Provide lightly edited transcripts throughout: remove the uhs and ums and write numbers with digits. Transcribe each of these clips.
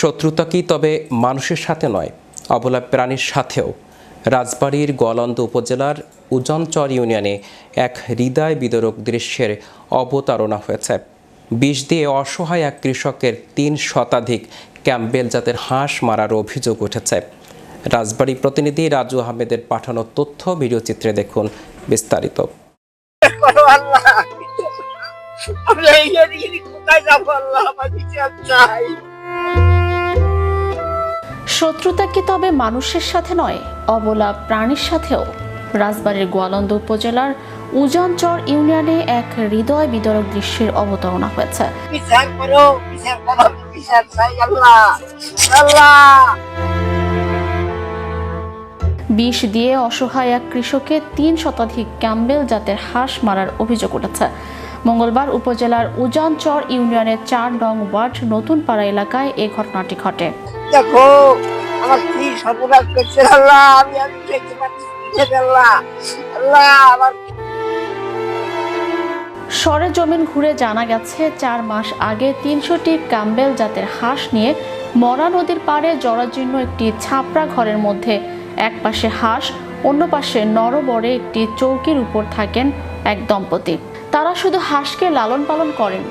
শত্রুতা কি তবে মানুষের সাথে নয়, অবলা প্রাণীর সাথেও। রাজবাড়ীর গোয়ালন্দ উপজেলার উজনচর ইউনিয়নে এক হৃদয় বিদারক দৃশ্যের অবতারণা হয়েছে। বিষ দিয়ে অসহায় এক কৃষকের ৩ শতাধিক ক্যাম্বেল জাতের হাঁস মারার অভিযোগ উঠেছে। রাজবাড়ী প্রতিনিধি রাজু আহমেদের পাঠানো তথ্য ভিডিওচিত্রে দেখুন বিস্তারিত। শত্রুতা কি তবে মানুষের সাথে নয়, অবলা প্রাণীর সাথেও। রাজবাড়ীর গোয়ালন্দ উপজেলার উজনচর ইউনিয়নে এক হৃদয় বিদারক দৃশ্যের অবতারণা হয়েছে। বিষ দিয়ে অসহায় এক কৃষকের ৩ শতাধিক ক্যাম্বেল জাতের হাঁস মারার অভিযোগ উঠেছে। মঙ্গলবার উপজেলার উজনচর ইউনিয়নের ৪ নং ওয়ার্ড নতুন পাড়া এলাকায় এই ঘটনাটি ঘটে। দেখো আমার কি সর্বনাশ করছে আল্লাহ, আমি দেখতে পাচ্ছি আল্লাহ। সরেজমিন ঘুরে জানা গেছে ৪ মাস আগে ৩০০টি ক্যাম্বেল জাতের হাঁস নিয়ে মরা নদীর পাড়ে জরাজীর্ণ একটি ছাপড়া ঘরের মধ্যে এক পাশে হাঁস, অন্য পাশে নরবরে একটি চৌকির উপর থাকেন এক দম্পতি। তারা শুধু হাঁসকে লালন পালন করেন,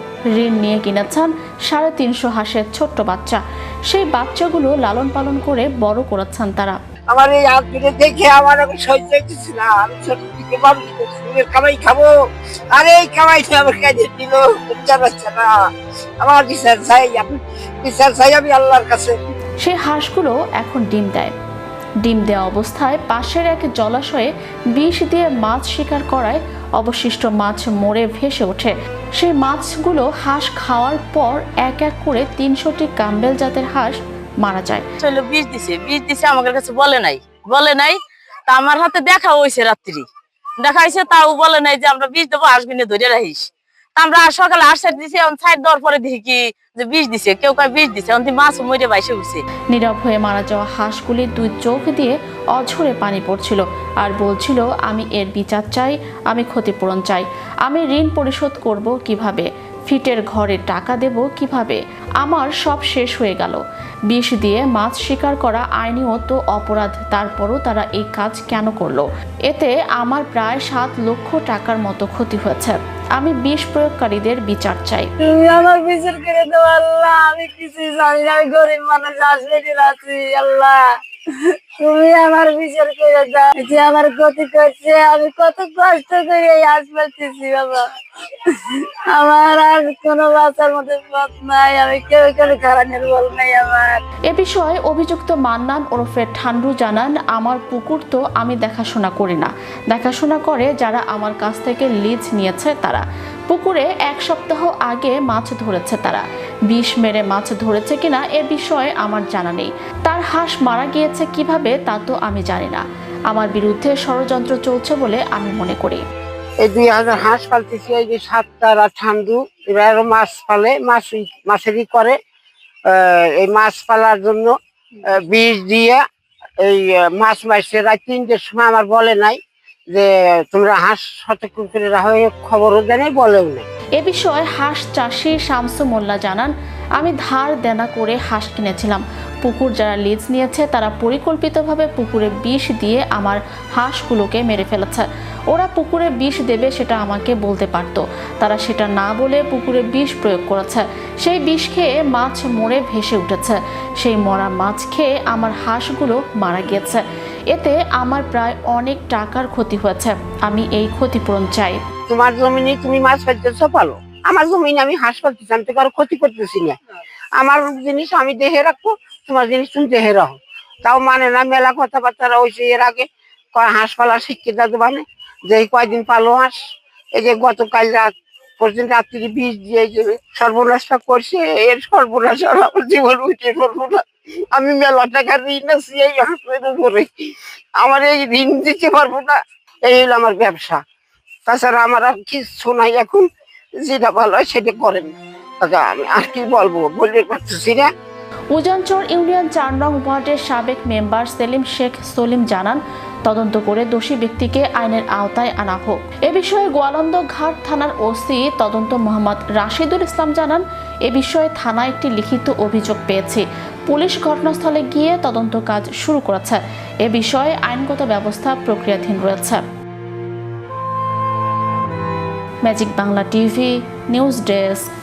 ঋণ নিয়ে কিনেছেন ৩৫০ হাঁসের ছোট্ট বাচ্চা। সেই বাচ্চাগুলো লালন পালন করে বড় করেছেন তারা। আমার এই হাতগুলো দেখে আমার এখন সহ্য হইতেছে না। আমি ছোট থেকে মানুষ করছি, কামাই খাবো, আর এই কামাইটা আমার কাজে দিল চালাচ্ছে না। আমার বিচার চাই আমি আল্লাহর কাছে। সেই হাঁসগুলো এখন ডিম দেয়। ডিম দেওয়া অবস্থায় পাশের এক জলাশয়ে বিষ দিয়ে মাছ শিকার করায় অবশিষ্ট মাছ মরে ভেসে ওঠে। সেই মাছগুলো হাঁস খাওয়ার পর এক এক করে ৩০০টি ক্যাম্বেল জাতের হাঁস মারা যায়। বিষ দিছে আমাদের কাছে বলে নাই। তা আমার হাতে দেখা হয়েছে, রাত্রি দেখা হয়েছে, তাও বলে নাই যে আমরা বিষ দেবো, হাঁসগুলো ধরে রাখিস। আমরা সকালে ৮ সাইড দিছি, সাইড দেওয়ার পরে দেখি কি যে বিষ দিছে, কেউ কয় বিষ দিছে, মাছ মরে বাইসে উঠছে। নীরব হয়ে মারা যাওয়া হাঁসগুলির 2 চোখ দিয়ে অঝরে পানি পড়ছিল আর বলছিল, আমি এর বিচার চাই, আমি ক্ষতিপূরণ চাই, আমি ঋণ পরিশোধ করব কিভাবে, ফিটের ঘরে টাকা দেব কিভাবে, আমার সব শেষ হয়ে গেল। বিষ দিয়ে মাছ শিকার করা আইনত অপরাধ, তারপরও তারা এই কাজ কেন করলো? এতে আমার প্রায় ৭ লক্ষ টাকার মতো ক্ষতি হয়েছে। আমি বিষ প্রয়োগকারীদের বিচার চাই। তুমি আমার বিচার করে দাও আল্লাহ, আমি কিছু জানি না, গরিব মানুষ আসলে আছি আল্লাহ, তুমি আমার বিচার করে দাও। যে আমার ক্ষতি করছে, আমি কত কষ্ট করে এই হাঁস পালতেছি বাবা, আমার আর কোনো বাঁচার মতো পথ নাই, আমি কেউ খারাপের বল নাই আমার। এ বিষয়ে অভিযুক্ত মান্নান ওরফে ঠান্ডু জানান, আমার পুকুর তো আমি দেখাশোনা করি না, দেখাশোনা করে যারা আমার কাছ থেকে লিজ নিয়েছে তারা। পুকুরে 1 সপ্তাহ আগে মাছ ধরেছে তারা। বিষ মেরে মাছ ধরেছে কিনা এ বিষয়ে আমার জানা নেই। তার হাঁস মারা গিয়েছে কিভাবে তা তো আমি জানি না। আমার বিরুদ্ধে ষড়যন্ত্র চলছে বলে আমি মনে করি। এই ২০০০ হাঁস পালতেছি, এই যে ৭ ঠান্ডু, এরা আরো মাছ পালে, মাছেরই করে। এই মাছ পালার জন্য বিষ দিয়ে এই মাছ মারছে। রাত ৩টের সময় আমার বলে নাই যে তোমরা হাঁস সতর্ক করে রাখো, খবরও দেয় নাই, বলেও নাই। এ বিষয়ে হাঁস চাষি শামসু মোল্লা জানান, আমি ধার দেনা করে হাঁস কিনেছিলাম। পুকুর যারা লিজ নিয়েছে তারা পরিকল্পিতভাবে পুকুরে বিষ দিয়ে আমার হাঁসগুলোকে মেরে ফেলেছে। ওরা পুকুরে বিষ দেবে সেটা আমাকে বলতে পারত, তারা সেটা না বলে পুকুরে বিষ প্রয়োগ করেছে। সেই বিষ খেয়ে মাছ মরে ভেসে উঠেছে। সেই মরা মাছ খেয়ে আমার হাঁসগুলো মারা গিয়েছে। এতে আমার প্রায় অনেক টাকার ক্ষতি হয়েছে। আমি এই ক্ষতিপূরণ চাই। তোমার জমিনে তুমি মাছ পালতেছো, পালো, আমার জমিনে আমি হাঁস পালতেছি, আমি তো কারো ক্ষতি করতেছি না। আমার জিনিস আমি দেহে রাখবো, তোমার জিনিস তুমি দেহে রাখো। তাও মানে না, মেলা কথাবার্তা হয়েছে এর আগে, হাঁস পালা শিক্ষিত মানে যে কয়দিন পালো হাঁস। এই যে গতকাল রাত পর্যন্ত রাত্রি বিষ দিয়ে যে সর্বনাশটা করছে, এর সর্বনাশ আমার জীবন উঠে পড়বো না। আমি মেলা টাকা ঋণ আছি এই হাঁসের উপরে, আমার এই ঋণ দিতে পারবো না। এই হলো আমার ব্যবসা, তাছাড়া আমার আর কিছু নাই। এখন যেটা ভালো হয় সেটা করেন। আমি আর কি বলবো, বলতে পারতেছি না। উজনচর ইউনিয়ন ৪ নং ওয়ার্ডের সাবেক মেম্বার সেলিম শেখ সলিম জানান, তদন্ত করে দোষী ব্যক্তিকে আইনের আওতায় আনা হোক। এ বিষয়ে গোয়ালন্দ ঘাট থানার ওসি তদন্ত মোহাম্মদ রাশিদুল ইসলাম জানান, এ বিষয়ে থানায় একটি লিখিত অভিযোগ পেয়েছি, পুলিশ ঘটনাস্থলে গিয়ে তদন্ত কাজ শুরু করেছে। এ বিষয়ে আইনগত ব্যবস্থা প্রক্রিয়াধীন রয়েছে। Magic Bangla TV news desk.